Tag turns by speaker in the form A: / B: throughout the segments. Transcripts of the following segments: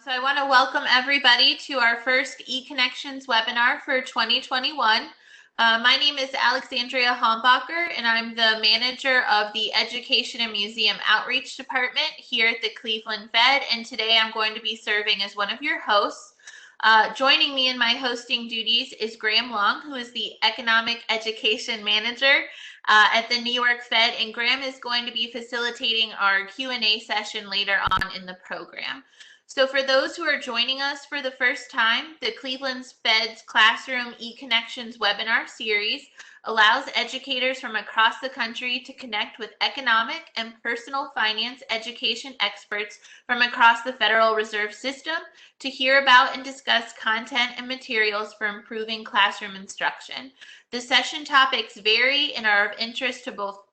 A: So I want to welcome everybody to our first eConnections webinar for 2021. My name is Alexandria Hombacher, and I'm the manager of the Education and Museum Outreach Department here at the Cleveland Fed. And today I'm going to be serving as one of your hosts. Joining me in my hosting duties is Graham Long, who is the Economic Education Manager at the New York Fed. And Graham is going to be facilitating our Q&A session later on in the program. So for those who are joining us for the first time, the Cleveland Fed's Classroom eConnections webinar series allows educators from across the country to connect with economic and personal finance education experts from across the Federal Reserve System to hear about and discuss content and materials for improving classroom instruction. The session topics vary and are of interest to both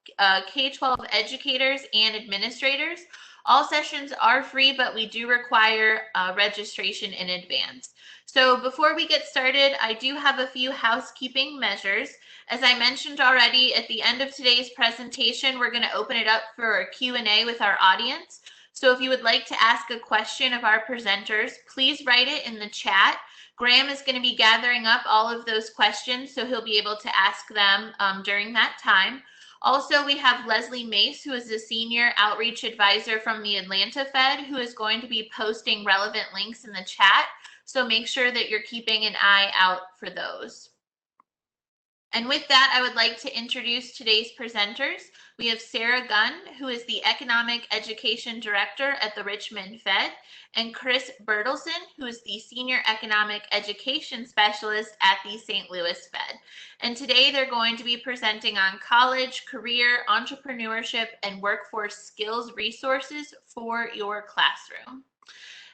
A: K-12 educators and administrators. All sessions are free, but we do require registration in advance. So before we get started, I do have a few housekeeping measures. As I mentioned already, at the end of today's presentation, we're going to open it up for a Q&A with our audience. So if you would like to ask a question of our presenters, please write it in the chat. Graham is going to be gathering up all of those questions, so he'll be able to ask them during that time. Also, we have Leslie Mace, who is the Senior Outreach Advisor from the Atlanta Fed, who is going to be posting relevant links in the chat. So make sure that you're keeping an eye out for those. And with that, I would like to introduce today's presenters. We have Sarah Gunn, who is the Economic Education Director at the Richmond Fed, and Chris Bertelsen, who is the Senior Economic Education Specialist at the St. Louis Fed. And today they're going to be presenting on college, career, entrepreneurship, and workforce skills resources for your classroom.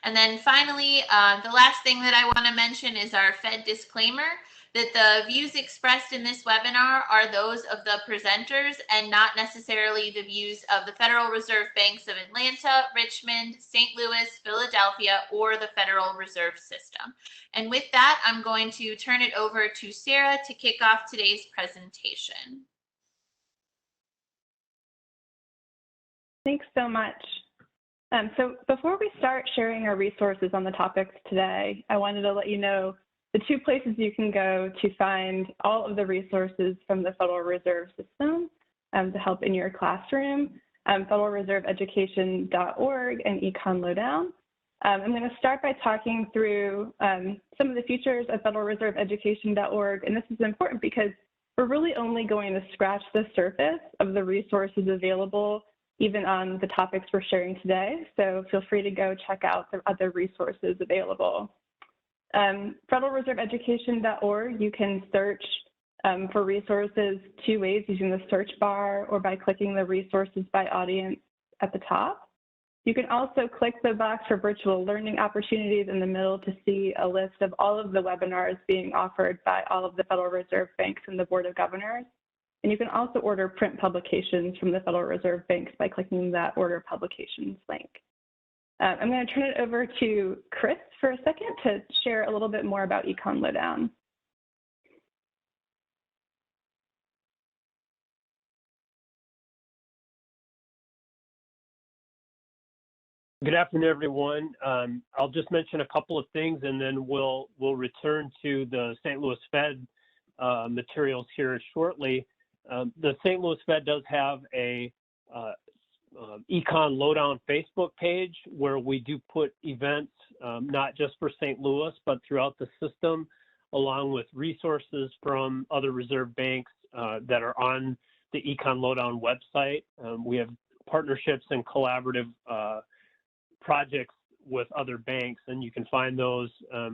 A: And then finally, the last thing that I want to mention is our Fed disclaimer, that the views expressed in this webinar are those of the presenters and not necessarily the views of the Federal Reserve Banks of Atlanta, Richmond, St. Louis, Philadelphia, or the Federal Reserve System. And with that, I'm going to turn it over to Sarah to kick off today's presentation.
B: Thanks so much. So before we start sharing our resources on the topics today, I wanted to let you know the two places you can go to find all of the resources from the Federal Reserve System to help in your classroom, federalreserveeducation.org and Econ Lowdown. I'm going to start by talking through some of the features of federalreserveeducation.org, and this is important because we're really only going to scratch the surface of the resources available even on the topics we're sharing today, so feel free to go check out the other resources available. federalreserveeducation.org, you can search for resources two ways, using the search bar or by clicking the resources by audience at the top. You can also click the box for virtual learning opportunities in the middle to see a list of all of the webinars being offered by all of the Federal Reserve Banks and the Board of Governors. And you can also order print publications from the Federal Reserve Banks by clicking that Order Publications link. I'm going to turn it over to Chris for a second to share a little bit more about Econ Lowdown.
C: Good afternoon, everyone. I'll just mention a couple of things, and then we'll return to the St. Louis Fed materials here shortly. The St. Louis Fed does have a Econ Lowdown Facebook page where we do put events, not just for St. Louis, but throughout the system, along with resources from other reserve banks that are on the Econ Lowdown website. We have partnerships and collaborative projects with other banks, and you can find those. I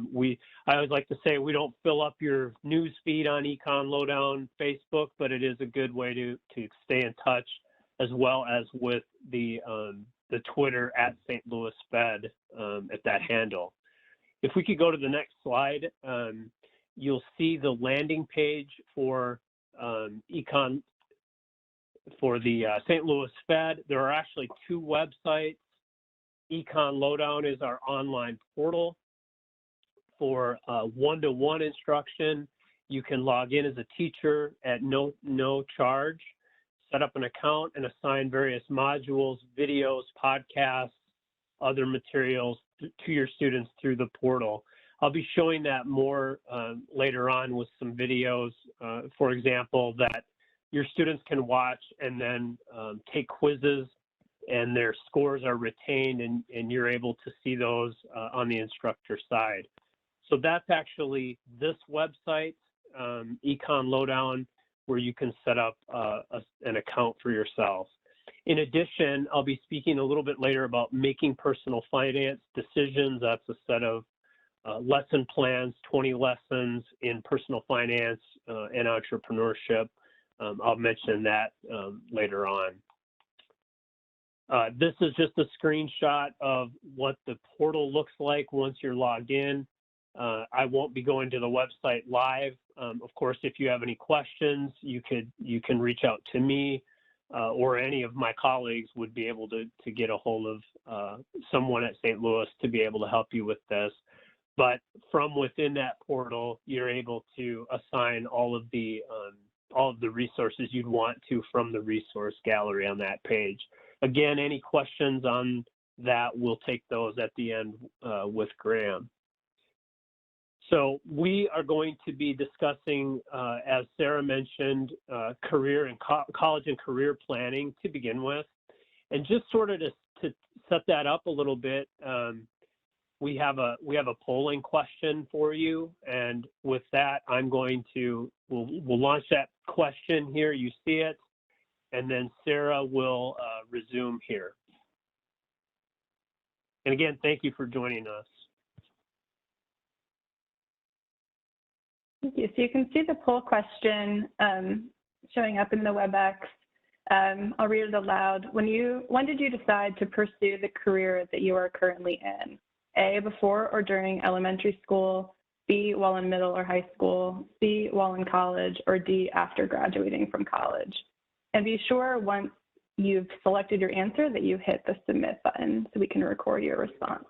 C: always like to say we don't fill up your news feed on Econ Lowdown Facebook, but it is a good way to stay in touch, as well as with the Twitter at St. Louis Fed at that handle. If we could go to the next slide, you'll see the landing page for Econ for the St. Louis Fed. There are actually two websites. Econ Lowdown is our online portal for one-to-one instruction. You can log in as a teacher at no charge, set up an account, and assign various modules, videos, podcasts, other materials to your students through the portal. I'll be showing that more later on with some videos, for example, that your students can watch and then take quizzes, and their scores are retained, and you're able to see those on the instructor side. So that's actually this website, Econ Lowdown, where you can set up an account for yourself. In addition, I'll be speaking a little bit later about making personal finance decisions. That's a set of lesson plans, 20 lessons in personal finance and entrepreneurship. I'll mention that later on. This is just a screenshot of what the portal looks like once you're logged in. I won't be going to the website live. Of course, if you have any questions, you can reach out to me, or any of my colleagues would be able to get a hold of someone at St. Louis to be able to help you with this. But from within that portal, you're able to assign all of the resources you'd want to from the resource gallery on that page. Again, any questions on that, we'll take those at the end with Graham. So we are going to be discussing, as Sarah mentioned, career and college and career planning to begin with. And just sort of to set that up a little bit, we have a polling question for you. And with that, we'll launch that question here. You see it. And then Sarah will resume here. And again, thank you for joining us.
B: Thank you. So you can see the poll question showing up in the WebEx. I'll read it aloud. When did you decide to pursue the career that you are currently in? A, before or during elementary school, B, while in middle or high school, C, while in college, or D, after graduating from college. And be sure once you've selected your answer that you hit the submit button so we can record your response.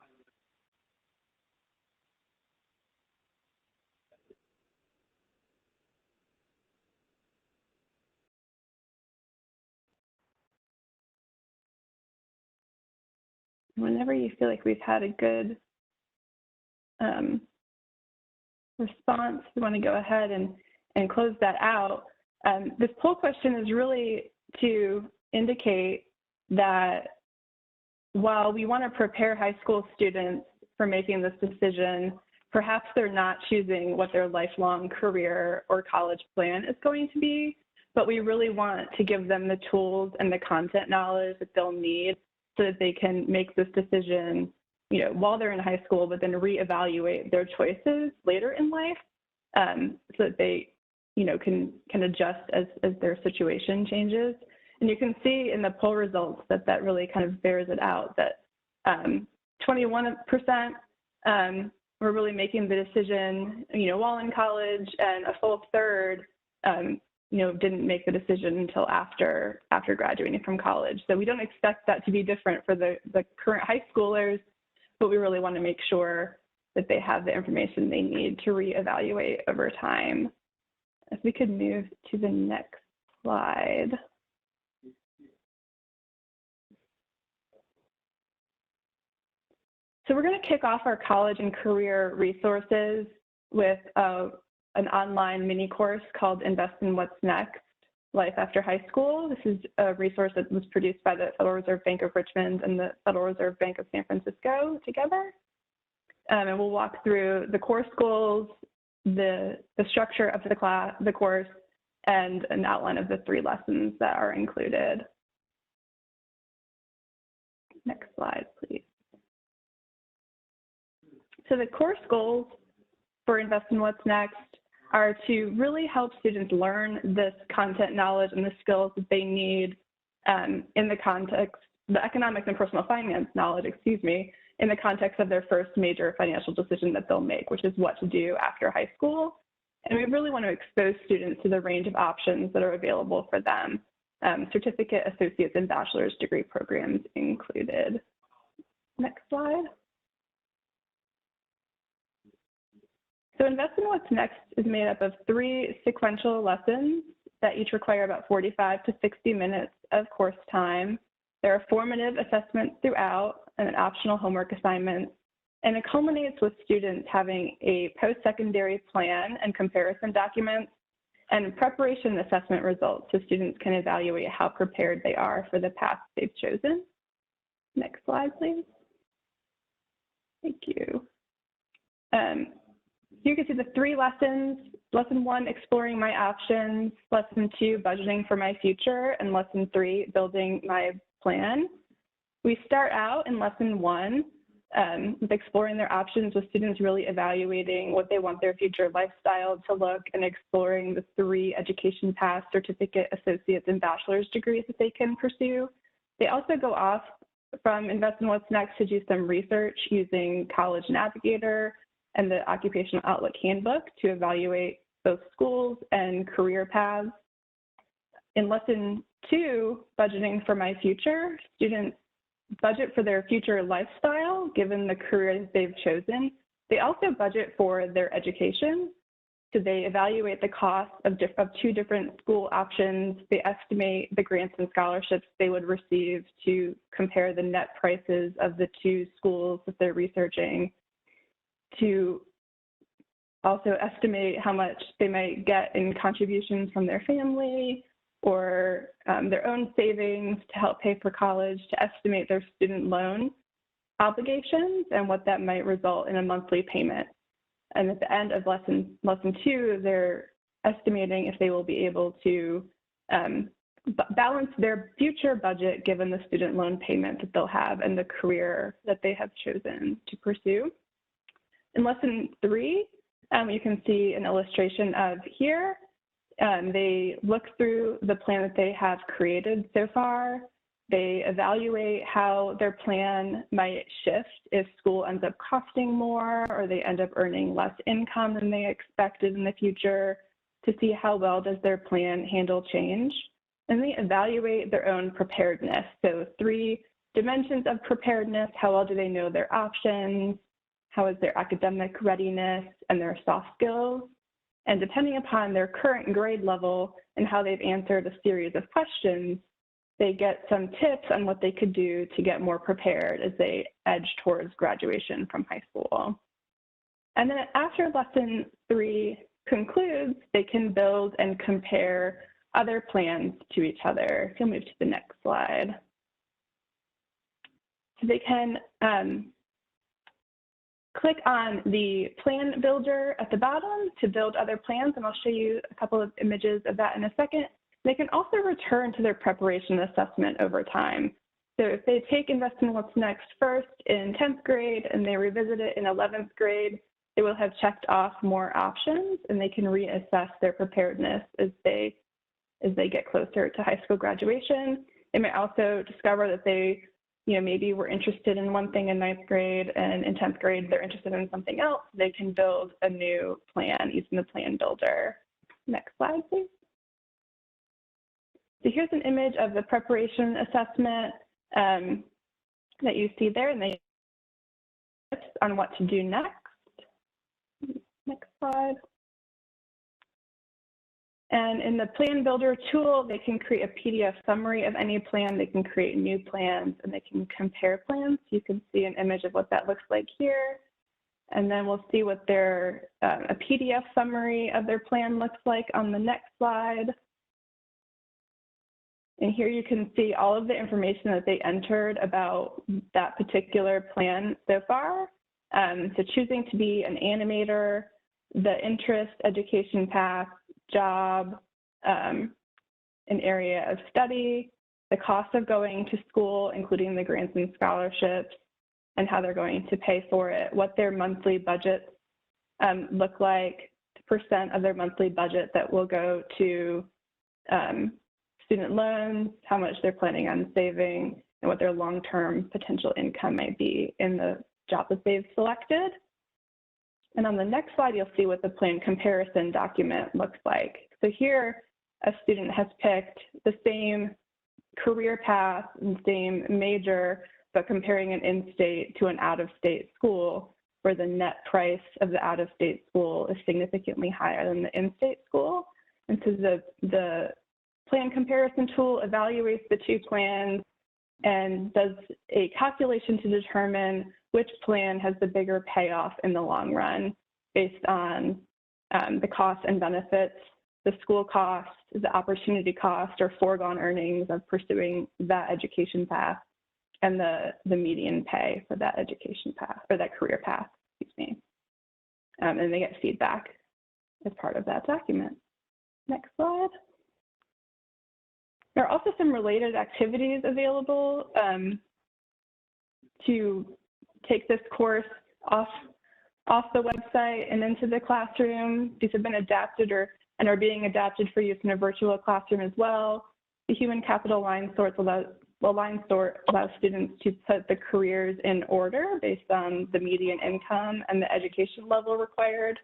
B: Whenever you feel like we've had a good response, we want to go ahead and close that out. This poll question is really to indicate that while we want to prepare high school students for making this decision, perhaps they're not choosing what their lifelong career or college plan is going to be, but we really want to give them the tools and the content knowledge that they'll need so that they can make this decision, while they're in high school, but then reevaluate their choices later in life, so that they, can adjust as their situation changes. And you can see in the poll results that really kind of bears it out, that 21% were really making the decision, while in college, and a full third, didn't make the decision until after graduating from college. So we don't expect that to be different for the current high schoolers, but we really want to make sure that they have the information they need to reevaluate over time. If we could move to the next slide. So we're going to kick off our college and career resources with an online mini course called Invest in What's Next, Life After High School. This is a resource that was produced by the Federal Reserve Bank of Richmond and the Federal Reserve Bank of San Francisco together. And we'll walk through the course goals, the structure of the course, and an outline of the 3 lessons that are included. Next slide, please. So the course goals for Invest in What's Next are to really help students learn this content knowledge and the skills that they need in the context, the economics and personal finance knowledge, in the context of their first major financial decision that they'll make, which is what to do after high school. And we really want to expose students to the range of options that are available for them, certificate, associate's, and bachelor's degree programs included. Next slide. So Invest in What's Next is made up of 3 sequential lessons that each require about 45 to 60 minutes of course time. There are formative assessments throughout and optional homework assignments. And it culminates with students having a post-secondary plan and comparison documents and preparation assessment results so students can evaluate how prepared they are for the path they've chosen. Next slide, please. Thank you. You can see the 3 lessons. Lesson 1, exploring my options. Lesson 2, budgeting for my future. And lesson 3, building my plan. We start out in lesson 1 with exploring their options, with students really evaluating what they want their future lifestyle to look and exploring the 3 education paths, certificate, associate's, and bachelor's degrees that they can pursue. They also go off from Invest in What's Next to do some research using College Navigator and the Occupational Outlook Handbook to evaluate both schools and career paths. In lesson 2, budgeting for my future, students budget for their future lifestyle given the career they've chosen. They also budget for their education. So they evaluate the cost of 2 different school options. They estimate the grants and scholarships they would receive to compare the net prices of the 2 schools that they're researching, to also estimate how much they might get in contributions from their family or their own savings to help pay for college, to estimate their student loan obligations and what that might result in a monthly payment. And at the end of lesson 2, they're estimating if they will be able to balance their future budget given the student loan payment that they'll have and the career that they have chosen to pursue. In lesson 3, you can see an illustration of here. They look through the plan that they have created so far. They evaluate how their plan might shift if school ends up costing more or they end up earning less income than they expected in the future, to see how well does their plan handle change. And they evaluate their own preparedness. So 3 dimensions of preparedness: how well do they know their options, how is their academic readiness, and their soft skills. And depending upon their current grade level and how they've answered a series of questions, they get some tips on what they could do to get more prepared as they edge towards graduation from high school. And then after lesson 3 concludes, they can build and compare other plans to each other. So move to the next slide. So they can click on the plan builder at the bottom to build other plans, and I'll show you a couple of images of that in a second. They can also return to their preparation assessment over time. So if they take Invest in What's Next first in 10th grade and they revisit it in 11th grade, they will have checked off more options and they can reassess their preparedness as they get closer to high school graduation. They may also discover that they maybe were interested in one thing in 9th grade and in 10th grade they're interested in something else. They can build a new plan using the plan builder. Next slide, please. So here's an image of the preparation assessment that you see there, and they tips on what to do next. Next slide. And in the plan builder tool, they can create a PDF summary of any plan, they can create new plans, and they can compare plans. You can see an image of what that looks like here. And then we'll see what a PDF summary of their plan looks like on the next slide. And here you can see all of the information that they entered about that particular plan so far. So choosing to be an animator, the interest, education path, job, an area of study, the cost of going to school, including the grants and scholarships, and how they're going to pay for it, what their monthly budgets look like, the percent of their monthly budget that will go to student loans, how much they're planning on saving, and what their long-term potential income might be in the job that they've selected. And on the next slide, you'll see what the plan comparison document looks like. So here, a student has picked the same career path and same major, but comparing an in-state to an out-of-state school, where the net price of the out-of-state school is significantly higher than the in-state school. And so the plan comparison tool evaluates the 2 plans, and does a calculation to determine which plan has the bigger payoff in the long run based on the costs and benefits, the school cost, the opportunity cost, or foregone earnings of pursuing that education path, and the median pay for that education path, or that career path, excuse me. And they get feedback as part of that document. Next slide. There are also some related activities available to take this course off the website and into the classroom. These have been adapted and are being adapted for use in a virtual classroom as well. The human capital line sort allows students to put the careers in order based on the median income and the education level required.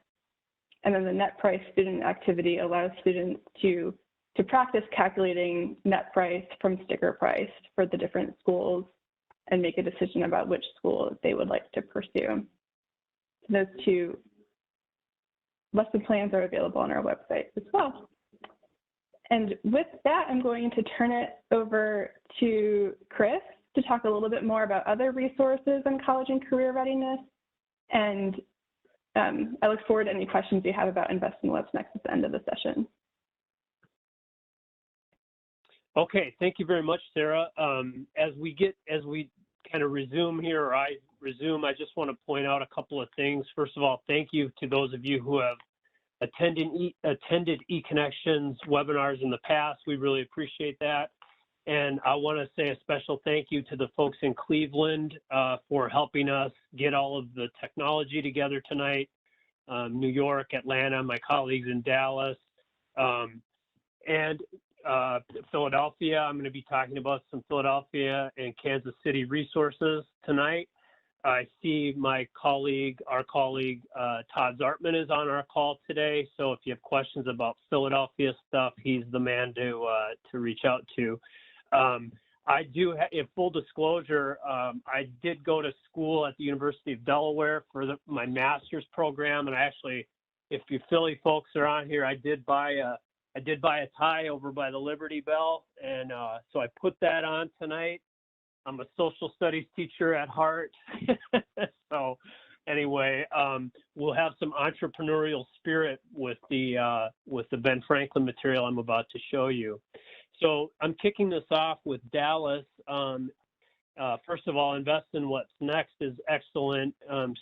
B: And then the net price student activity allows students to practice calculating net price from sticker price for the different schools and make a decision about which school they would like to pursue. Those two lesson plans are available on our website as well. And with that, I'm going to turn it over to Chris to talk a little bit more about other resources on college and career readiness. And I look forward to any questions you have about Invest in What's Next at the end of the session.
C: Okay, thank you very much, Sarah. As we kind of resume here, or I resume, I just want to point out a couple of things. First of all, thank you to those of you who have attended eConnections webinars in the past. We really appreciate that. And I want to say a special thank you to the folks in Cleveland for helping us get all of the technology together tonight. New York, Atlanta, my colleagues in Dallas, and Philadelphia. I'm going to be talking about some Philadelphia and Kansas City resources tonight. I see my colleague, our colleague, Todd Zartman is on our call today. So if you have questions about Philadelphia stuff, he's the man to reach out to. I do, in full disclosure, I did go to school at the University of Delaware for my master's program. And I actually, if you Philly folks are on here, I did buy a tie over by the Liberty Bell. And so I put that on tonight. I'm a social studies teacher at heart. So anyway, we'll have some entrepreneurial spirit with the Ben Franklin material I'm about to show you. So I'm kicking this off with Dallas. First of all, Invest in What's Next is excellent.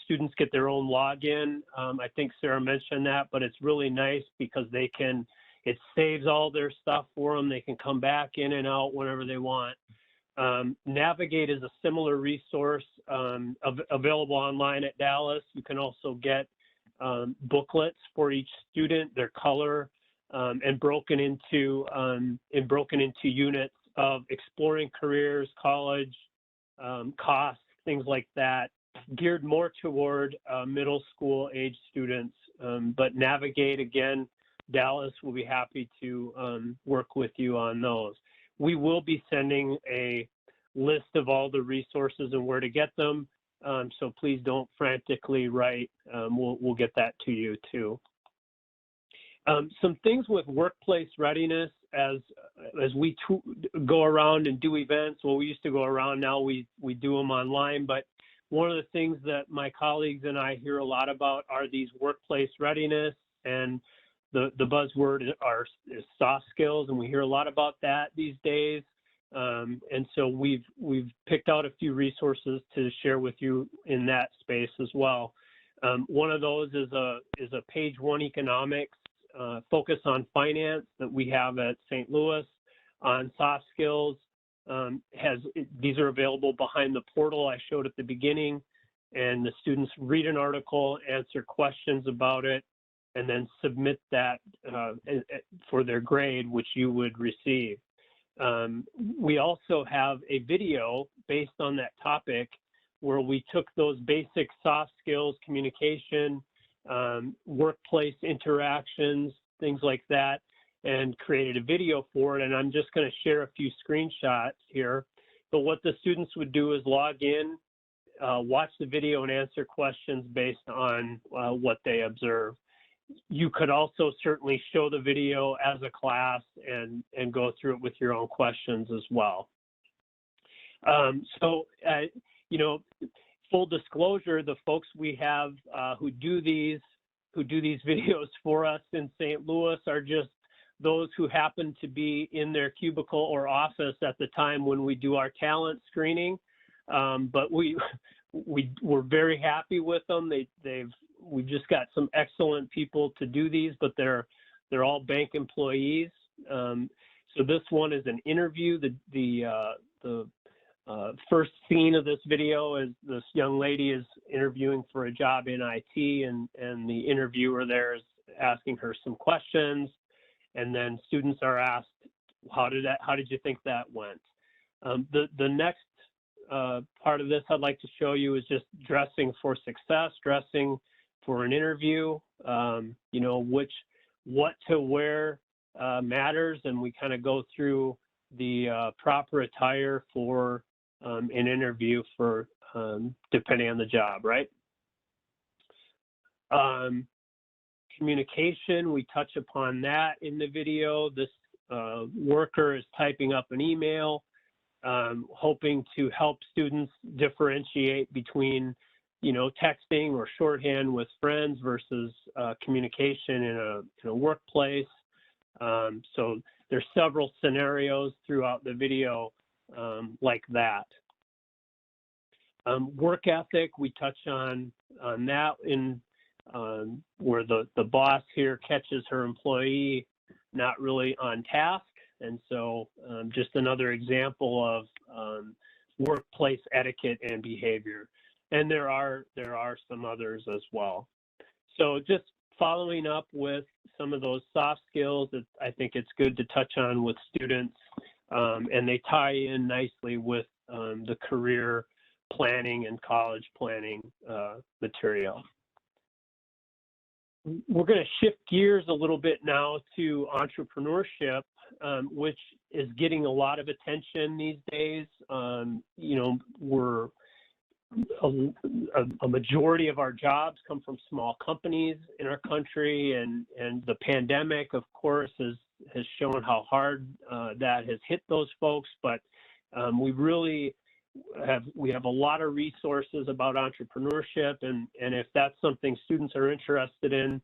C: Students get their own login. I think Sarah mentioned that, but it's really nice because it saves all their stuff for them. They can come back in and out whenever they want. Navigate is a similar resource available online at Dallas. You can also get booklets for each student, their color, and broken into units of exploring careers, college, costs, things like that, geared more toward middle school age students. But Navigate, again, Dallas will be happy to work with you on those. We will be sending a list of all the resources and where to get them, so please don't frantically write. We'll get that to you too. Some things with workplace readiness as we go around and do events. Well, we used to go around, now we do them online, but one of the things that my colleagues and I hear a lot about are these workplace readiness, and the buzzword is soft skills, and we hear a lot about that these days. And so we've picked out a few resources to share with you in that space as well. One of those is a page 1 economics focus on finance that we have at St. Louis on soft skills. These are available behind the portal I showed at the beginning, and the students read an article, answer questions about it, and then submit that for their grade, which you would receive. We also have a video based on that topic where we took those basic soft skills, communication, workplace interactions, things like that, and created a video for it. And I'm just going to share a few screenshots here. But what the students would do is log in, watch the video, and answer questions based on what they observe. You could also certainly show the video as a class and go through it with your own questions as well. You know, full disclosure, the folks we have who do these videos for us in St. Louis are just those who happen to be in their cubicle or office at the time when we do our talent screening. But we're very happy with them. We've just got some excellent people to do these, but they're all bank employees. So this one is an interview. The first scene of this video is this young lady is interviewing for a job in IT, and the interviewer there is asking her some questions, and then students are asked, how did you think that went? The next part of this I'd like to show you is just dressing for success, dressing for an interview. You know, what to wear matters, and we kind of go through the proper attire for an interview for depending on the job, right? Communication, we touch upon that in the video. This worker is typing up an email, hoping to help students differentiate between, you know, texting or shorthand with friends versus communication in a workplace. So there's several scenarios throughout the video like that. Work ethic, we touch on that in where the boss here catches her employee not really on task. And so just another example of workplace etiquette and behavior. And there are some others as well. So just following up with some of those soft skills that I think it's good to touch on with students, and they tie in nicely with the career planning and college planning material. We're going to shift gears a little bit now to entrepreneurship, which is getting a lot of attention these days. You know, a majority of our jobs come from small companies in our country, and the pandemic, of course, has shown how hard that has hit those folks. But we have a lot of resources about entrepreneurship, and if that's something students are interested in,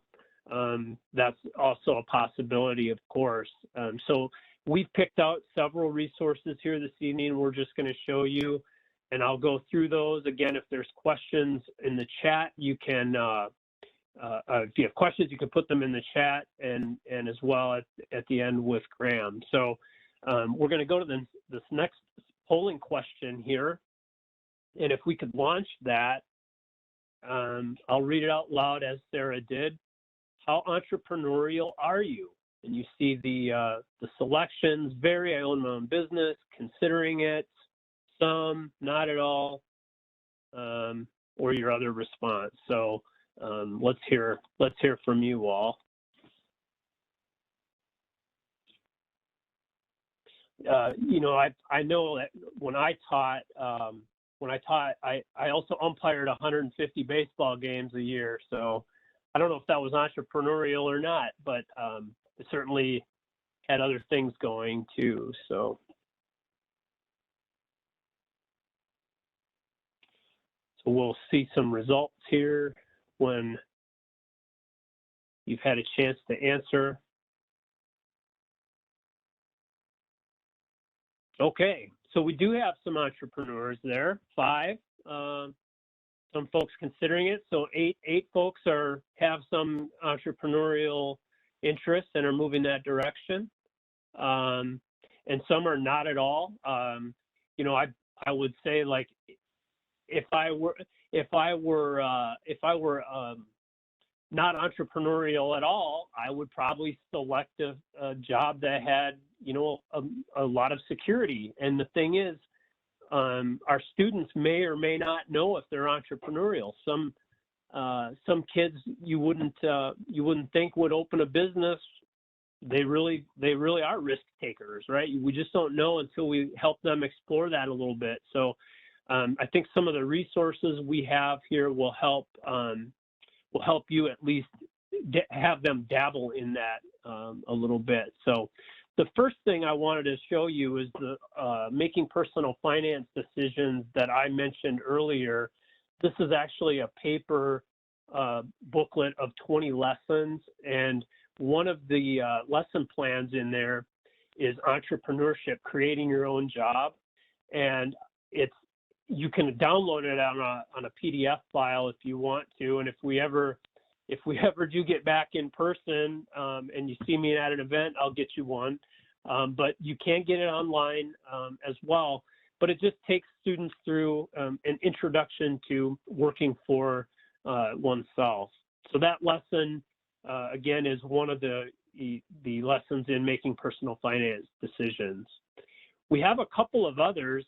C: that's also a possibility, of course. So we've picked out several resources here this evening. We're just going to show you, and I'll go through those. Again, if there's questions in the chat, you can, if you have questions, you can put them in the chat, and as well at the end with Graham. So we're going to go to this next polling question here. And if we could launch that, I'll read it out loud as Sarah did. How entrepreneurial are you? And you see the selections vary. I own my own business, considering it, some, not at all, or your other response. So let's hear from you all. You know, I know that when I taught, I also umpired 150 baseball games a year. So I don't know if that was entrepreneurial or not, but it certainly had other things going too. So we'll see some results here when you've had a chance to answer. Okay, so we do have some entrepreneurs there, 5. Some folks considering it. So eight folks have some entrepreneurial interests and are moving that direction. And some are not at all. You know, I would say, like, if I were not entrepreneurial at all, I would probably select a job that had, you know, a lot of security. And the thing is, our students may or may not know if they're entrepreneurial. Some kids you wouldn't think would open a business. They really are risk takers, right? We just don't know until we help them explore that a little bit. So I think some of the resources we have here will help you at least have them dabble in that a little bit. So The first thing I wanted to show you is the making personal finance decisions that I mentioned earlier. This is actually a paper booklet of 20 lessons, and one of the lesson plans in there is entrepreneurship, creating your own job, and you can download it on a PDF file if you want to, and if we ever do get back in person and you see me at an event, I'll get you one. But you can get it online as well. But it just takes students through an introduction to working for oneself. So that lesson, again, is one of the lessons in making personal finance decisions. We have a couple of others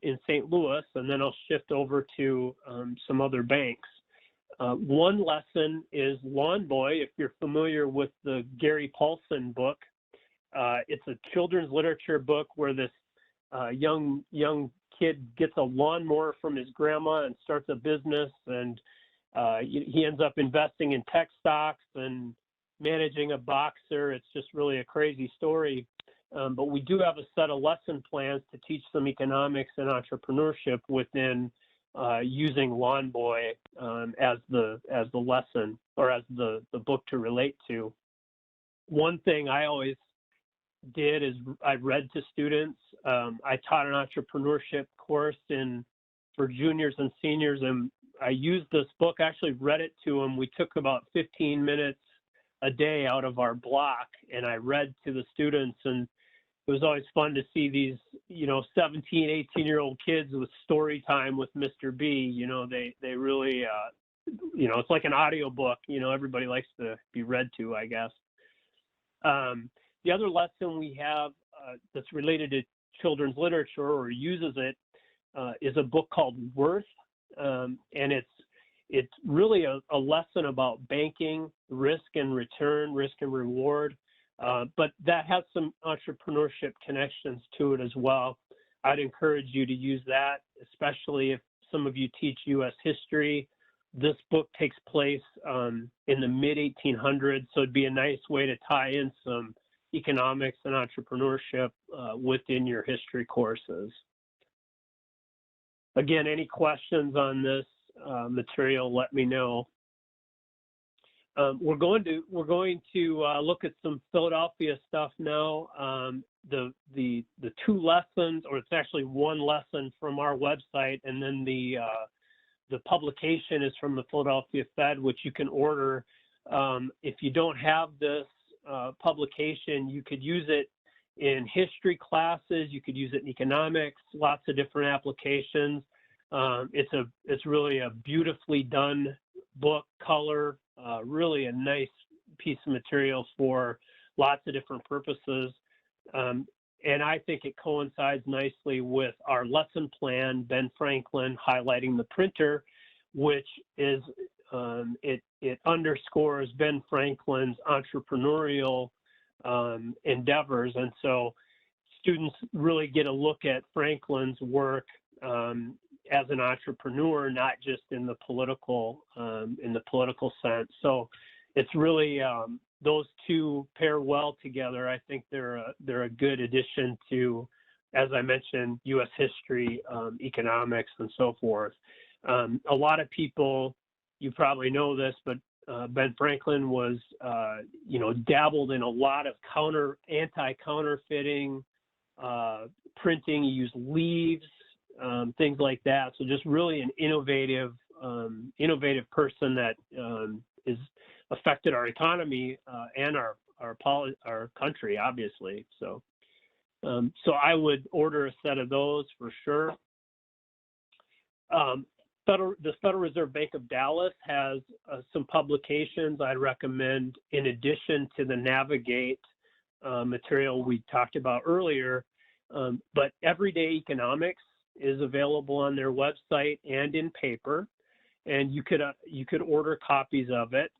C: in St. Louis, and then I'll shift over to some other banks. One lesson is Lawn Boy, if you're familiar with the Gary Paulson book. It's a children's literature book where this young kid gets a lawnmower from his grandma and starts a business, and he ends up investing in tech stocks and managing a boxer. It's just really a crazy story. But we do have a set of lesson plans to teach some economics and entrepreneurship within using Lawn Boy as the lesson, or as the book to relate to. One thing I always did is I read to students. I taught an entrepreneurship course for juniors and seniors, and I used this book, actually read it to them. We took about 15 minutes a day out of our block, and I read to the students, and it was always fun to see these, 17, 18-year-old kids with story time with Mr. B. They really, it's like an audio book. Everybody likes to be read to, I guess. The other lesson we have that's related to children's literature, or uses it, is a book called Worth, and it's really a lesson about banking, risk and return, risk and reward. But that has some entrepreneurship connections to it as well. I'd encourage you to use that, especially if some of you teach U.S. history. This book takes place in the mid-1800s, so it'd be a nice way to tie in some economics and entrepreneurship within your history courses. Again, any questions on this material, let me know. We're going to look at some Philadelphia stuff now. The two lessons, or it's actually one lesson from our website, and then the publication is from the Philadelphia Fed, which you can order. If you don't have this publication, you could use it in history classes. You could use it in economics. Lots of different applications. It's really a beautifully done book, color. Really a nice piece of material for lots of different purposes. And I think it coincides nicely with our lesson plan, Ben Franklin highlighting the printer, which is, it underscores Ben Franklin's entrepreneurial endeavors. And so students really get a look at Franklin's work as an entrepreneur, not just in the political sense. So it's really those two pair well together. I think they're a good addition to, as I mentioned, U.S. history, economics, and so forth. A lot of people, you probably know this, but Ben Franklin was, dabbled in a lot of anti-counterfeiting, printing. He used leaves. Things like that. So just really an innovative person that is affected our economy and our country, obviously. So I would order a set of those for sure. The Federal Reserve Bank of Dallas has some publications I'd recommend in addition to the Navigate material we talked about earlier. But Everyday Economics is available on their website and in paper, and you could order copies of it.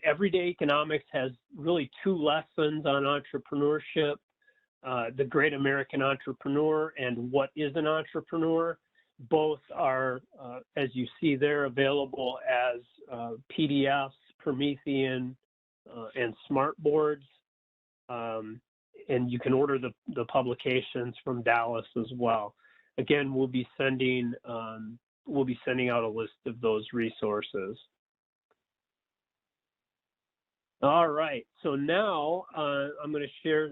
C: Everyday Economics has really two lessons on entrepreneurship, the Great American Entrepreneur and What is an Entrepreneur. Both are, as you see there, available as PDFs, Promethean, and Smartboards. and you can order the publications from Dallas as well. Again, we'll be sending out a list of those resources. All right, so now I'm going to share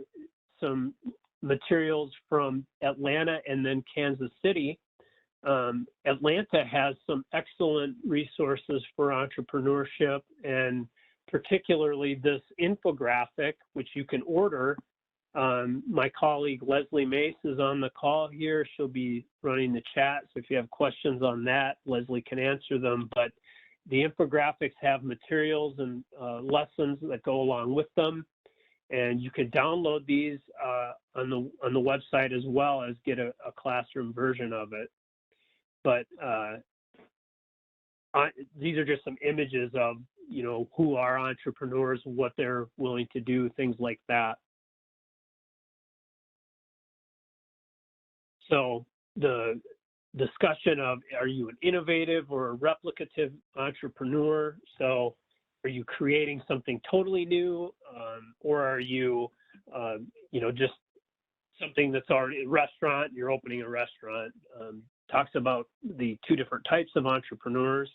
C: some materials from Atlanta and then Kansas City. Atlanta has some excellent resources for entrepreneurship, and particularly this infographic, which you can order. My colleague Leslie Mace is on the call here. She'll be running the chat, so if you have questions on that, Leslie can answer them. But the infographics have materials and lessons that go along with them, and you can download these on the website as well as get a classroom version of it. But these are just some images of, you know, who are entrepreneurs, what they're willing to do, things like that. So the discussion of, are you an innovative or a replicative entrepreneur? So are you creating something totally new, or are you, you know, just something that's already a restaurant, you're opening a restaurant? Talks about the two different types of entrepreneurs.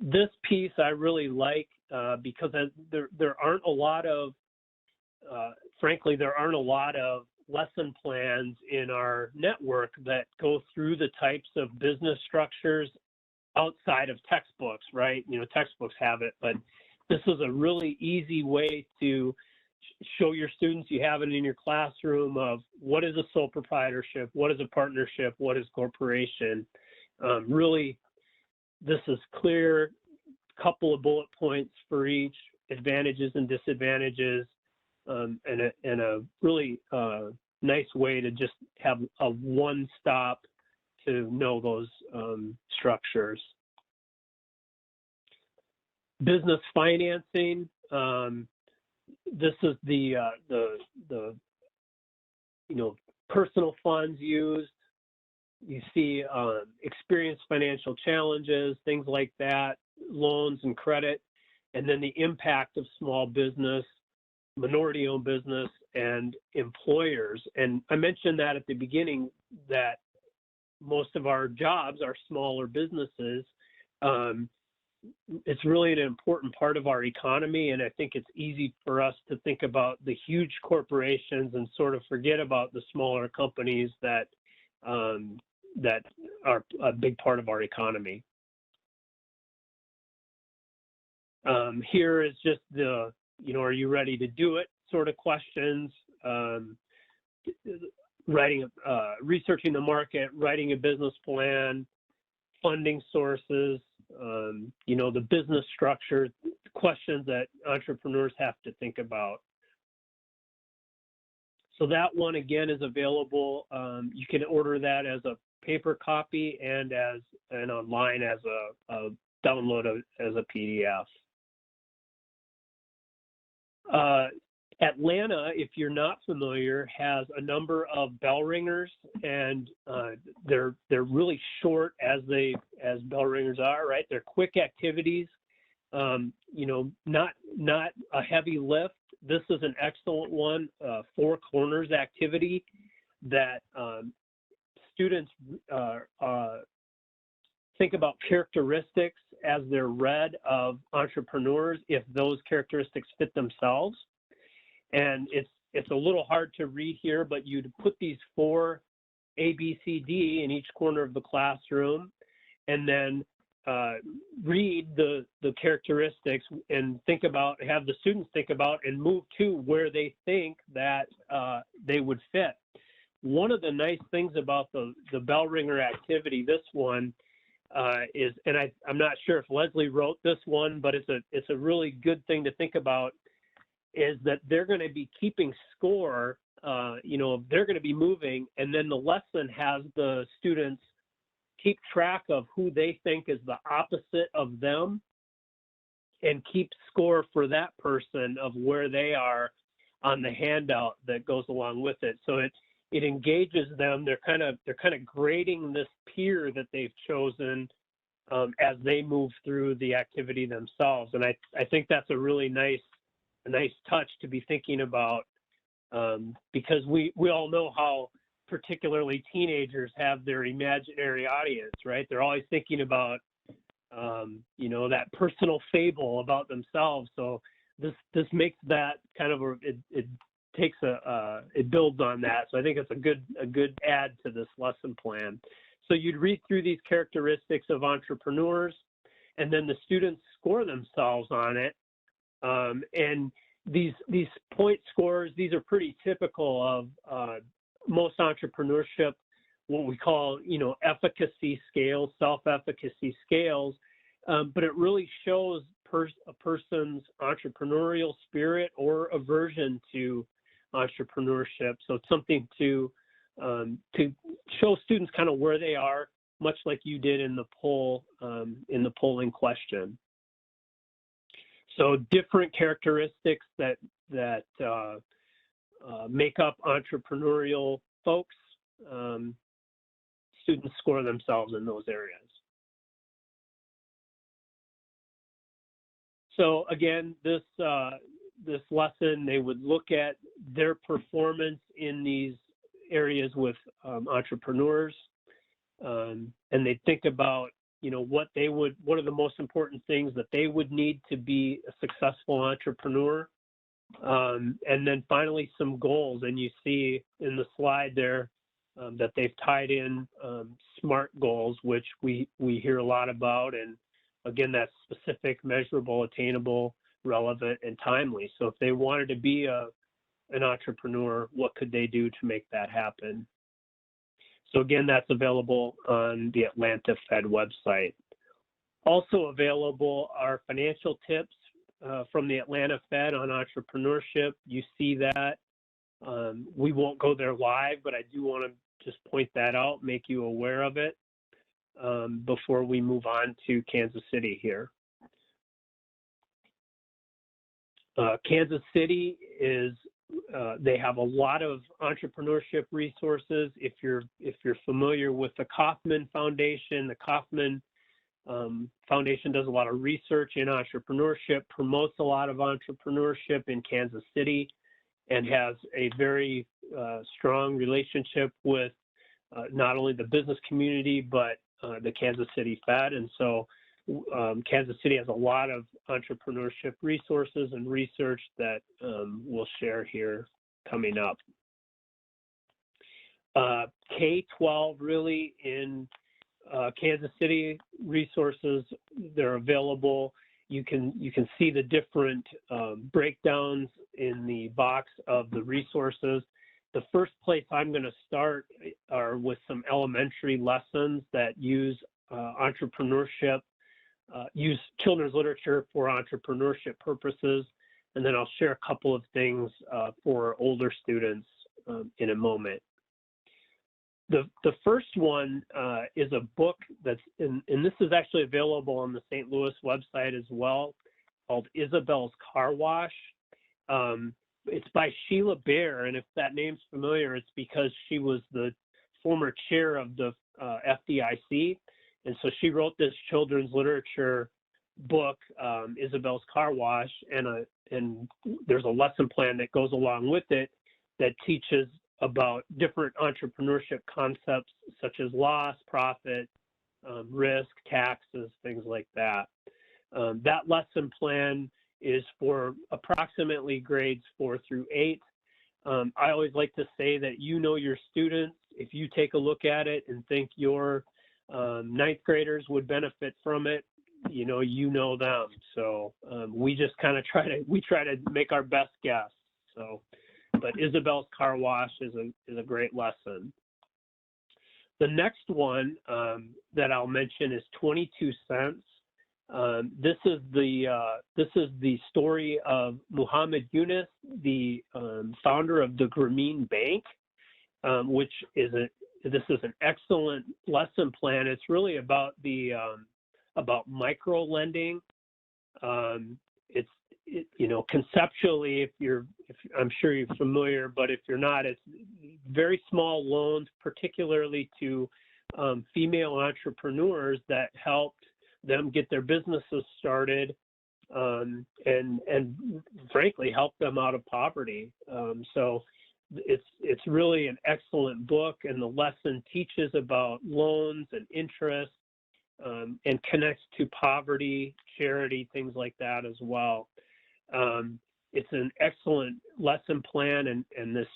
C: This piece I really like because there aren't a lot of, frankly, there aren't a lot of lesson plans in our network that go through the types of business structures outside of textbooks, right? You know, textbooks have it, but this is a really easy way to show your students, you have it in your classroom, of what is a sole proprietorship, what is a partnership, what is corporation. Really, this is clear, couple of bullet points for each, advantages and disadvantages, and a really nice way to just have a one-stop to know those structures. Business financing. This is the you know, personal funds used. You see experienced financial challenges, things like that, loans and credit, and then the impact of small business, minority-owned business, and employers. And I mentioned that at the beginning, that most of our jobs are smaller businesses. It's really an important part of our economy, and I think it's easy for us to think about the huge corporations and sort of forget about the smaller companies that that are a big part of our economy. Here is just the, you know, are you ready to do it sort of questions, researching the market, writing a business plan, funding sources, you know, the business structure, questions that entrepreneurs have to think about. So that one, again, is available. You can order that as a paper copy and online as a download as a PDF. Atlanta, if you're not familiar, has a number of bell ringers, and they're really short as bell ringers are, right? They're quick activities, you know, not a heavy lift. This is an excellent one, four corners activity that students think about characteristics as they're read of entrepreneurs, if those characteristics fit themselves. And it's a little hard to read here, but you'd put these four A, B, C, D in each corner of the classroom, and then read the characteristics and think about, have the students think about and move to where they think that they would fit. One of the nice things about the bell ringer activity, this one, is, and I'm not sure if Leslie wrote this one, but it's a really good thing to think about, is that they're going to be keeping score, you know, they're going to be moving, and then the lesson has the students keep track of who they think is the opposite of them and keep score for that person of where they are on the handout that goes along with it. So it engages them. They're kind of grading this peer that they've chosen as they move through the activity themselves. And I think that's a really nice touch to be thinking about, because we all know how particularly teenagers have their imaginary audience, right? They're always thinking about, that personal fable about themselves. So this makes that kind of it builds on that. So I think it's a good add to this lesson plan. So you'd read through these characteristics of entrepreneurs, and then the students score themselves on it. And these point scores, these are pretty typical of most entrepreneurship, what we call, efficacy scales, self-efficacy scales. But it really shows a person's entrepreneurial spirit or aversion to entrepreneurship. So it's something to show students kind of where they are, much like you did in the polling question. So different characteristics that make up entrepreneurial folks. Students score themselves in those areas. So again, this lesson, they would look at their performance in these areas with entrepreneurs, and they think about, what are the most important things that they would need to be a successful entrepreneur, and then finally some goals. And you see in the slide there that they've tied in SMART goals, which we hear a lot about, and again, that's specific, measurable, attainable, relevant, and timely. So if they wanted to be an entrepreneur, what could they do to make that happen? So again, that's available on the Atlanta Fed website. Also available are financial tips from the Atlanta Fed on entrepreneurship. You see that. We won't go there live, but I do want to just point that out, make you aware of it before we move on to Kansas City here. Kansas City is, they have a lot of entrepreneurship resources. If you're familiar with the Kauffman Foundation, the Kauffman Foundation does a lot of research in entrepreneurship, promotes a lot of entrepreneurship in Kansas City, and has a very strong relationship with not only the business community, but the Kansas City Fed. And so Kansas City has a lot of entrepreneurship resources and research that we'll share here coming up. K-12 really in Kansas City resources, they're available. You can see the different breakdowns in the box of the resources. The first place I'm going to start are with some elementary lessons that use entrepreneurship, use children's literature for entrepreneurship purposes, and then I'll share a couple of things for older students in a moment. The first one is a book that's, and this is actually available on the St. Louis website as well, called Isabel's Car Wash. It's by Sheila Bair, and if that name's familiar, it's because she was the former chair of the FDIC, and so she wrote this children's literature book, Isabel's Car Wash, and there's a lesson plan that goes along with it that teaches about different entrepreneurship concepts such as loss, profit, risk, taxes, things like that. That lesson plan is for approximately grades 4 through 8. I always like to say that your students. If you take a look at it and think your ninth graders would benefit from it, you know them. So we just kind of try to make our best guess. So, but Isabel's Car Wash is a great lesson. The next one that I'll mention is 22 Cents. This is the story of Muhammad Yunus, the founder of the Grameen Bank, which is this is an excellent lesson plan. It's really about about micro lending. Conceptually, I'm sure you're familiar, but if you're not, it's very small loans, particularly to female entrepreneurs that helped them get their businesses started, and frankly help them out of poverty. So it's really an excellent book, and the lesson teaches about loans and interest, and connects to poverty, charity, things like that as well. It's an excellent lesson plan, and this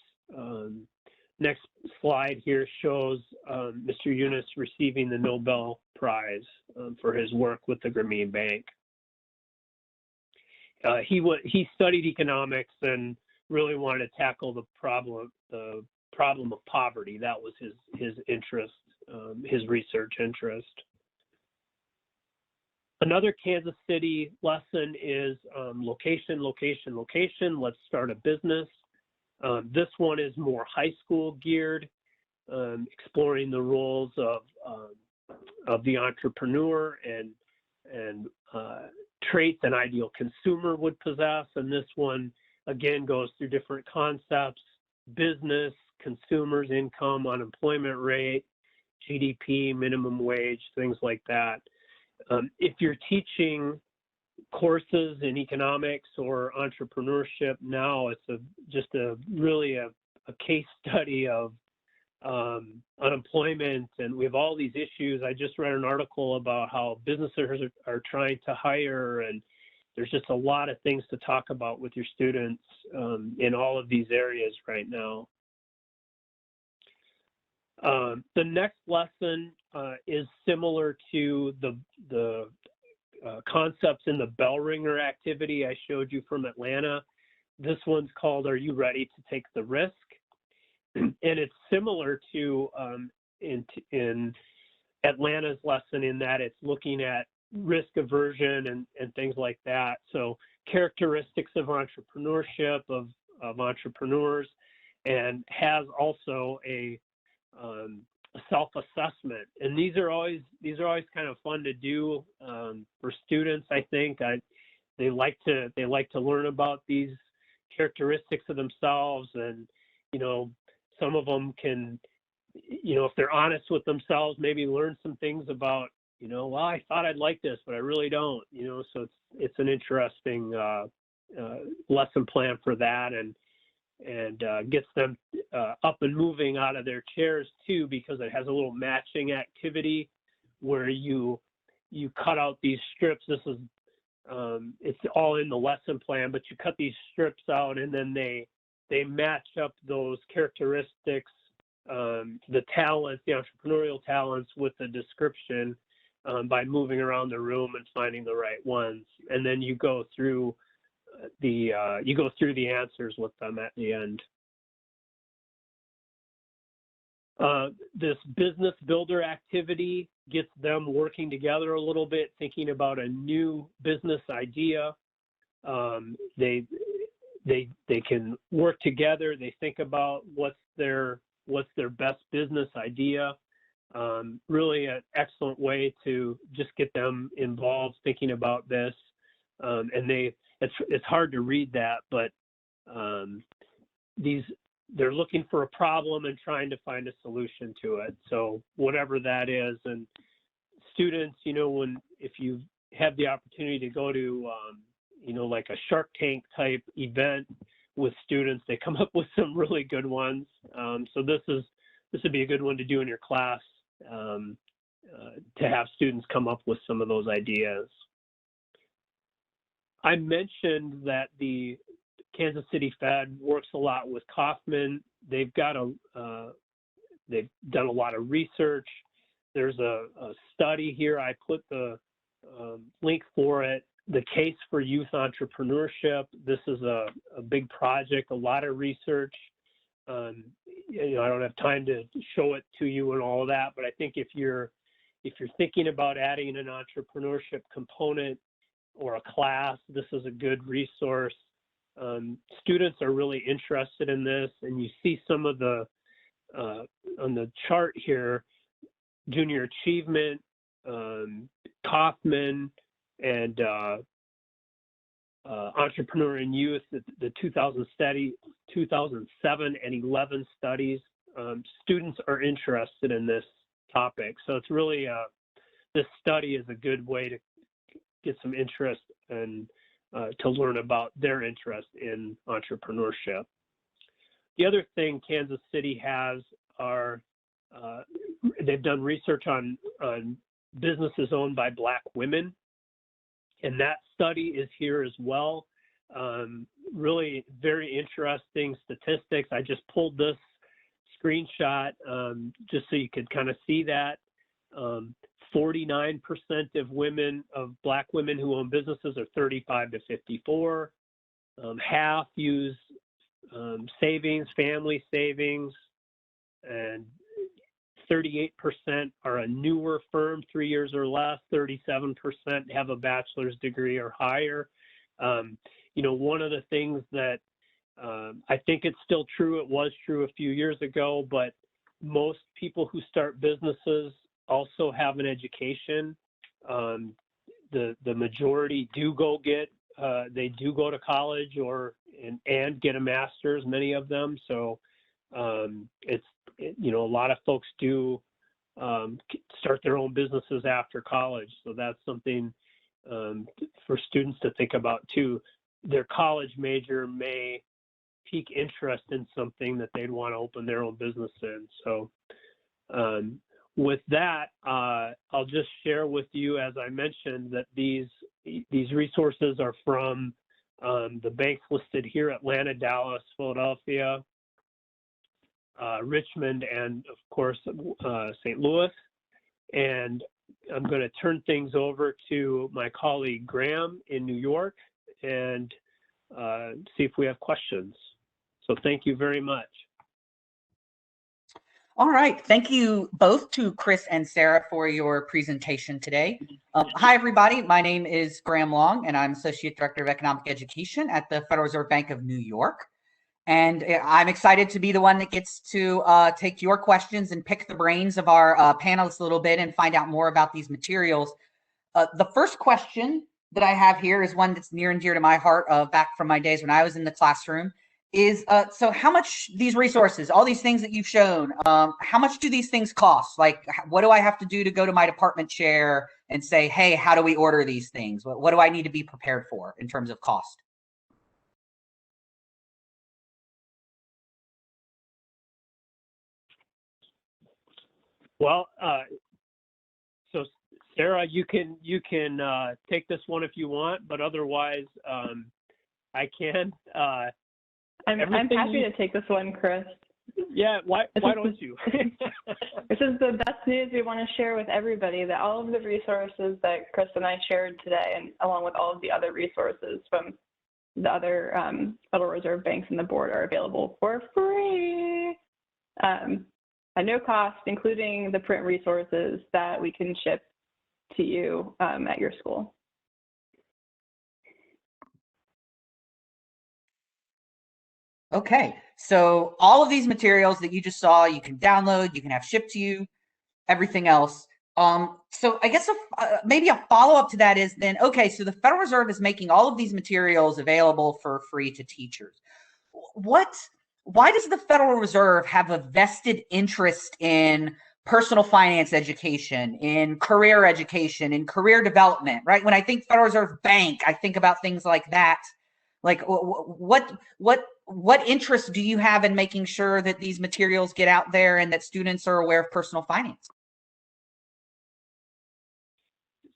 C: next slide here shows Mr. Yunus receiving the Nobel Prize for his work with the Grameen Bank. He studied economics and really wanted to tackle the problem of poverty. That was his interest, his research interest. Another Kansas City lesson is location, location, location. Let's start a business. This one is more high school geared, exploring the roles of the entrepreneur and traits an ideal consumer would possess. And this one, again, goes through different concepts: business, consumers, income, unemployment rate, GDP, minimum wage, things like that. If you're teaching courses in economics or entrepreneurship now, it's just really a case study of unemployment, and we have all these issues. I just read an article about how businesses are trying to hire, and there's just a lot of things to talk about with your students in all of these areas right now. The next lesson is similar to the concepts in the bell ringer activity I showed you from Atlanta. This one's called, "Are You Ready to Take the Risk?" And it's similar to in Atlanta's lesson, in that it's looking at risk aversion and things like that. So characteristics of entrepreneurship, of entrepreneurs, and has also a self-assessment. And these are always kind of fun to do for students. I think they like to learn about these characteristics of themselves, and some of them can, if they're honest with themselves, maybe learn some things about, well, I thought I'd like this, but I really don't. So it's an interesting lesson plan for that, and gets them up and moving out of their chairs too, because it has a little matching activity where you cut out these strips. This is it's all in the lesson plan, but you cut these strips out, and then they match up those characteristics, the talents, the entrepreneurial talents, with the description by moving around the room and finding the right ones, and then you go through the answers with them at the end. This business builder activity gets them working together a little bit, thinking about a new business idea. They can work together. They think about what's their best business idea. Really an excellent way to just get them involved thinking about this. And it's hard to read that, but they're looking for a problem and trying to find a solution to it. So whatever that is, and students, if you have the opportunity to go to, like a Shark Tank type event with students, they come up with some really good ones. So this would be a good one to do in your class, to have students come up with some of those ideas. I mentioned that the Kansas City Fed works a lot with Kauffman. They've done a lot of research. There's a study here. I put the link for it. The Case for Youth Entrepreneurship. This is a big project, a lot of research. I don't have time to show it to you and all of that, but I think if you're thinking about adding an entrepreneurship component or a class, this is a good resource. Students are really interested in this, and you see some of the on the chart here, junior achievement, Kauffman, and Entrepreneur in Youth, the 2007 and 11 studies. Students are interested in this topic. So it's really, this study is a good way to get some interest and to learn about their interest in entrepreneurship. The other thing Kansas City has are, they've done research on businesses owned by Black women, and that study is here as well. Really very interesting statistics. I just pulled this screenshot just so you could kind of see that. 49% of Black women who own businesses are 35 to 54. Half use savings, family savings, and 38% are a newer firm, 3 years or less. 37% have a bachelor's degree or higher. You know, one of the things that I think it's still true, it was true a few years ago, but most people who start businesses also have an education. The majority do go to college or and get a master's, many of them. So you know, a lot of folks do start their own businesses after college. So that's something for students to think about too. Their college major may pique interest in something that they'd want to open their own business in. So with that, I'll just share with you, as I mentioned, that these resources are from the banks listed here: Atlanta, Dallas, Philadelphia, Richmond, and of course, St. Louis. And I'm going to turn things over to my colleague Graham in New York and see if we have questions. So thank you very much.
D: All right. Thank you both to Chris and Sarah for your presentation today. Hi, everybody. My name is Graham Long, and I'm Associate Director of Economic Education at the Federal Reserve Bank of New York. And I'm excited to be the one that gets to take your questions and pick the brains of our panelists a little bit and find out more about these materials. The first question that I have here is one that's near and dear to my heart back from my days when I was in the classroom. Is so how much these resources, all these things that you've shown, how much do these things cost? Like, what do I have to do to go to my department chair and say, hey, how do we order these things? What do I need to be prepared for in terms of cost?
C: Well, so Sarah, you can take this one if you want, but otherwise I can.
B: I'm happy to take this one, Chris.
C: Yeah, why don't you?
B: This is the best news we want to share with everybody, that all of the resources that Chris and I shared today, and along with all of the other resources from the other Federal Reserve banks and the board, are available for free at no cost, including the print resources that we can ship to you at your school.
D: Okay, so all of these materials that you just saw, you can download, you can have shipped to you, everything else. So I guess maybe a follow-up to that is then, okay, so the Federal Reserve is making all of these materials available for free to teachers. Why does the Federal Reserve have a vested interest in personal finance education, in career education, in career development, right? When I think Federal Reserve Bank, I think about things like that. Like, what interest do you have in making sure that these materials get out there and that students are aware of personal finance?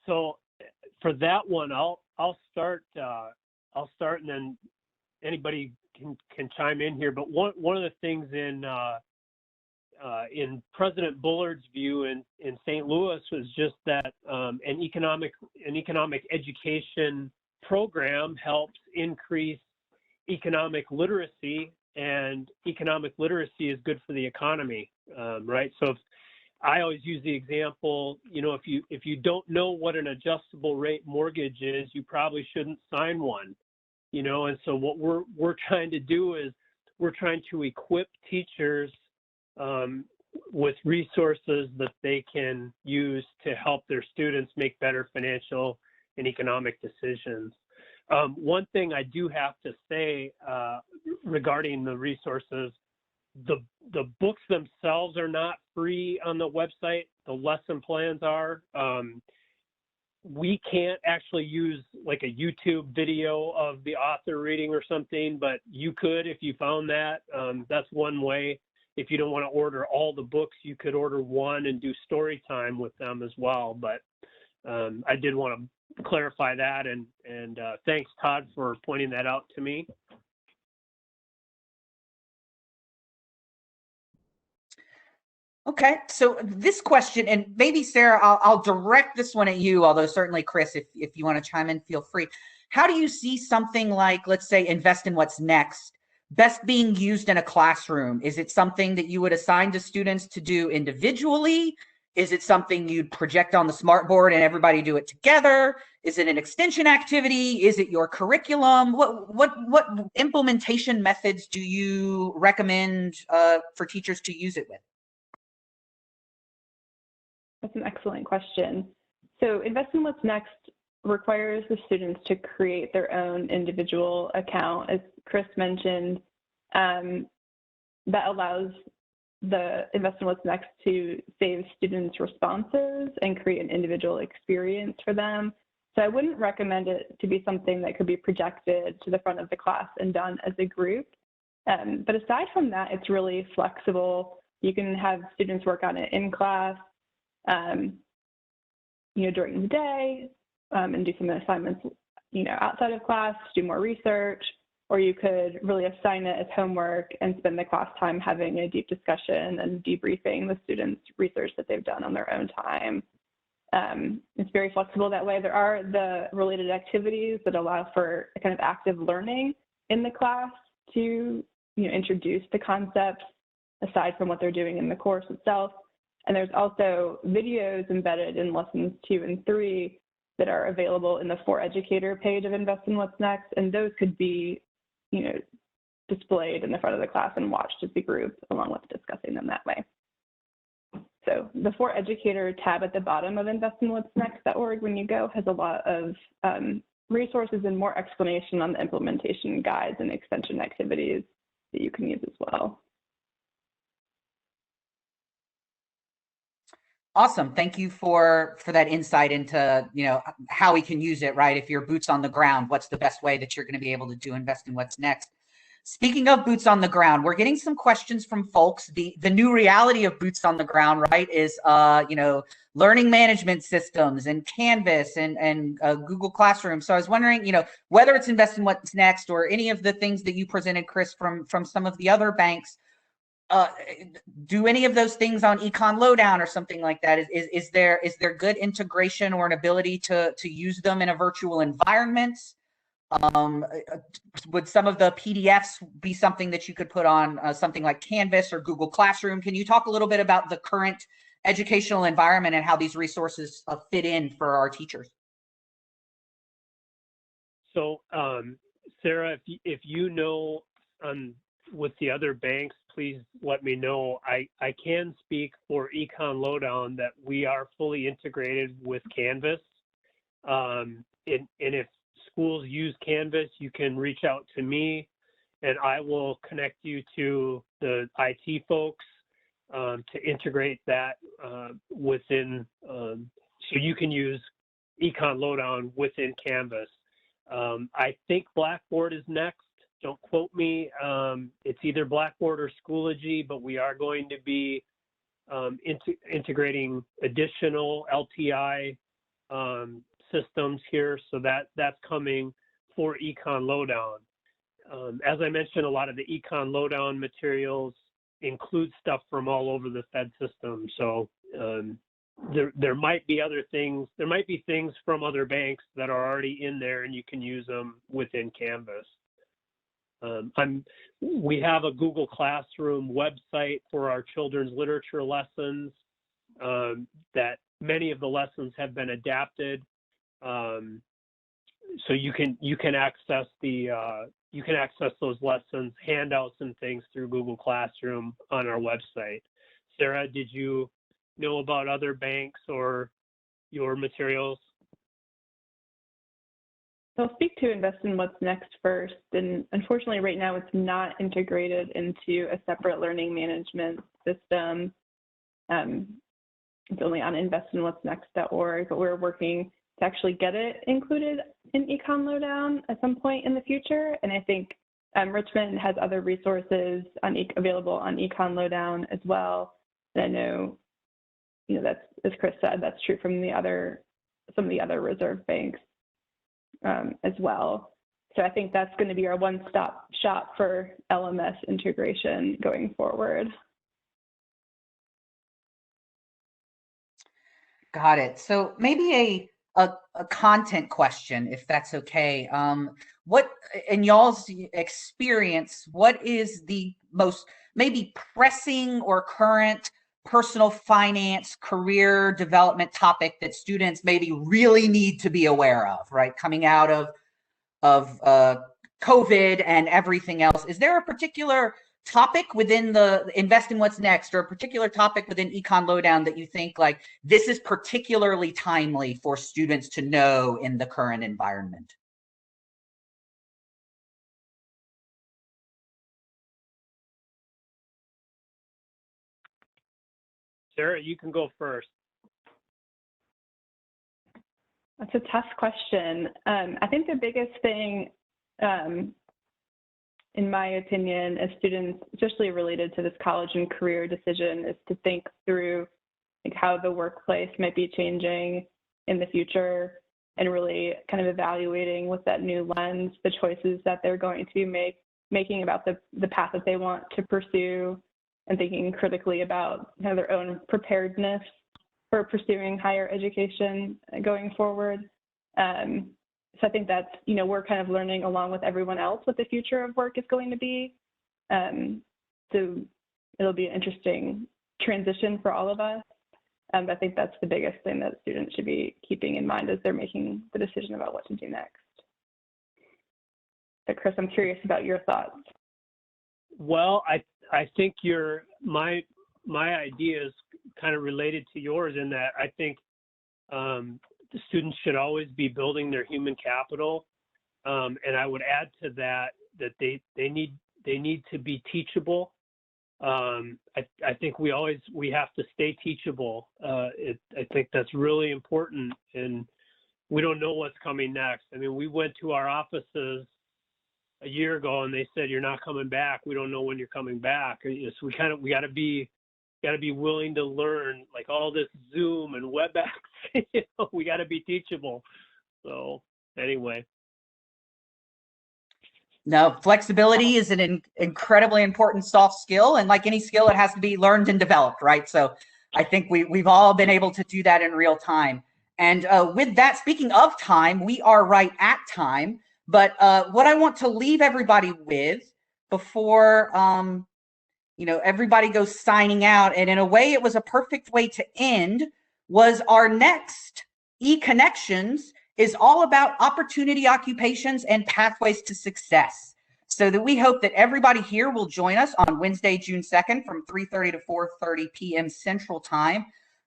C: So for that one, I'll start and then anybody can chime in here. But one of the things in President Bullard's view in St. Louis was just that an economic education program helps increase economic literacy, and economic literacy is good for the economy, right? So I always use the example, you know, if you don't know what an adjustable rate mortgage is, you probably shouldn't sign one, you know. And so what we're trying to do is we're trying to equip teachers with resources that they can use to help their students make better financial and economic decisions. One thing I do have to say regarding the resources, the books themselves are not free on the website. The lesson plans are. We can't actually use like a YouTube video of the author reading or something, but you could if you found that. That's one way. If you don't want to order all the books, you could order one and do story time with them as well. But I did want to clarify that, and thanks, Todd, for pointing that out to me.
D: Okay, so this question, and maybe Sarah, I'll direct this one at you, although certainly Chris, if you want to chime in, feel free. How do you see something like, let's say, Invest in What's Next, best being used in a classroom? Is it something that you would assign to students to do individually? Is it something you'd project on the smartboard and everybody do it together? Is it an extension activity? Is it your curriculum? What implementation methods do you recommend for teachers to use it with?
B: That's an excellent question. So Invest in What's Next requires the students to create their own individual account. As Chris mentioned, that allows the Invest in What's Next to save students' responses and create an individual experience for them. So I wouldn't recommend it to be something that could be projected to the front of the class and done as a group. But aside from that, it's really flexible. You can have students work on it in class, during the day, and do some assignments, outside of class, do more research, or you could really assign it as homework and spend the class time having a deep discussion and debriefing the students' research that they've done on their own time. It's very flexible that way. There are the related activities that allow for a kind of active learning in the class to, introduce the concepts aside from what they're doing in the course itself. And there's also videos embedded in lessons 2 and 3 that are available in the For Educator page of Invest in What's Next. And those could be, displayed in the front of the class and watched as a group along with discussing them that way. So the For Educator tab at the bottom of investinwhat'snext.org, when you go, has a lot of resources and more explanation on the implementation guides and extension activities that you can use as well.
D: Awesome. Thank you for that insight into, how we can use it, right? If you're boots on the ground, what's the best way that you're going to be able to do Invest in What's Next? Speaking of boots on the ground, we're getting some questions from folks. The new reality of boots on the ground, right, is, learning management systems and Canvas and Google Classroom. So I was wondering, whether it's Invest in What's Next or any of the things that you presented, Chris, from some of the other banks, do any of those things on Econ Lowdown or something like that? Is there good integration or an ability to use them in a virtual environment? Would some of the PDFs be something that you could put on something like Canvas or Google Classroom? Can you talk a little bit about the current educational environment and how these resources fit in for our teachers?
C: So, Sarah, if you know with the other banks, please let me know. I can speak for Econ Lowdown that we are fully integrated with Canvas. And if schools use Canvas, you can reach out to me and I will connect you to the IT folks to integrate that within, so you can use Econ Lowdown within Canvas. I think Blackboard is next. Don't quote me. It's either Blackboard or Schoology, but we are going to be integrating additional LTI systems here. So that's coming for Econ Lowdown. As I mentioned, a lot of the Econ Lowdown materials include stuff from all over the Fed system. So there might be other things. There might be things from other banks that are already in there, and you can use them within Canvas. We have a Google Classroom website for our children's literature lessons that many of the lessons have been adapted. So you can access those lessons, handouts, and things through Google Classroom on our website. Sarah, did you know about other banks or your materials?
B: I'll speak to Invest in What's Next first. And unfortunately, right now, it's not integrated into a separate learning management system. It's only on investinwhat'snext.org, but we're working to actually get it included in Econ Lowdown at some point in the future. And I think Richmond has other resources available on Econ Lowdown as well. And I know, that's, as Chris said, that's true from some of the other reserve banks as well. So I think that's going to be our one-stop shop for LMS integration going forward.
D: Got it. So maybe a content question, if that's okay. What, in y'all's experience, what is the most maybe pressing or current personal finance, career development topic that students maybe really need to be aware of, right? Coming out of COVID and everything else. Is there a particular topic within the Invest in What's Next, or a particular topic within Econ Lowdown that you think like this is particularly timely for students to know in the current environment?
C: Sarah, you can go first.
B: That's a tough question. I think the biggest thing, in my opinion, as students, especially related to this college and career decision, is to think through like how the workplace might be changing in the future, and really kind of evaluating with that new lens the choices that they're going to be making about the path that they want to pursue, and thinking critically about their own preparedness for pursuing higher education going forward. So I think that's, we're kind of learning along with everyone else what the future of work is going to be. So it'll be an interesting transition for all of us. But I think that's the biggest thing that students should be keeping in mind as they're making the decision about what to do next. But Chris, I'm curious about your thoughts.
C: Well, I think my idea is kind of related to yours in that I think the students should always be building their human capital, and I would add to that they need to be teachable. I think we have to stay teachable. I think that's really important, and we don't know what's coming next. I mean, we went to our offices a year ago and they said, "You're not coming back. We don't know when you're coming back." So we got to be willing to learn, like all this Zoom and WebEx. We got to be teachable. So anyway.
D: No, flexibility is an incredibly important soft skill, and like any skill, it has to be learned and developed, right? So I think we've all been able to do that in real time. And with that, speaking of time, we are right at time. But what I want to leave everybody with before everybody goes signing out, and in a way it was a perfect way to end, was our next eConnections is all about opportunity occupations and pathways to success. So that we hope that everybody here will join us on Wednesday, June 2nd from 3:30 to 4:30 p.m. Central Time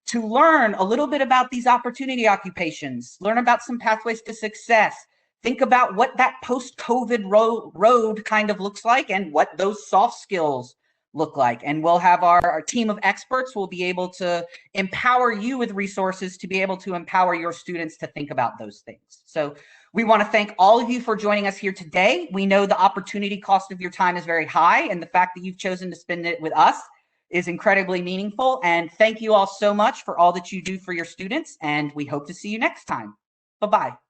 D: to learn a little bit about these opportunity occupations, learn about some pathways to success, think about what that post-COVID road kind of looks like and what those soft skills look like. And we'll have our team of experts will be able to empower you with resources to be able to empower your students to think about those things. So we want to thank all of you for joining us here today. We know the opportunity cost of your time is very high, and the fact that you've chosen to spend it with us is incredibly meaningful. And thank you all so much for all that you do for your students, and we hope to see you next time. Bye-bye.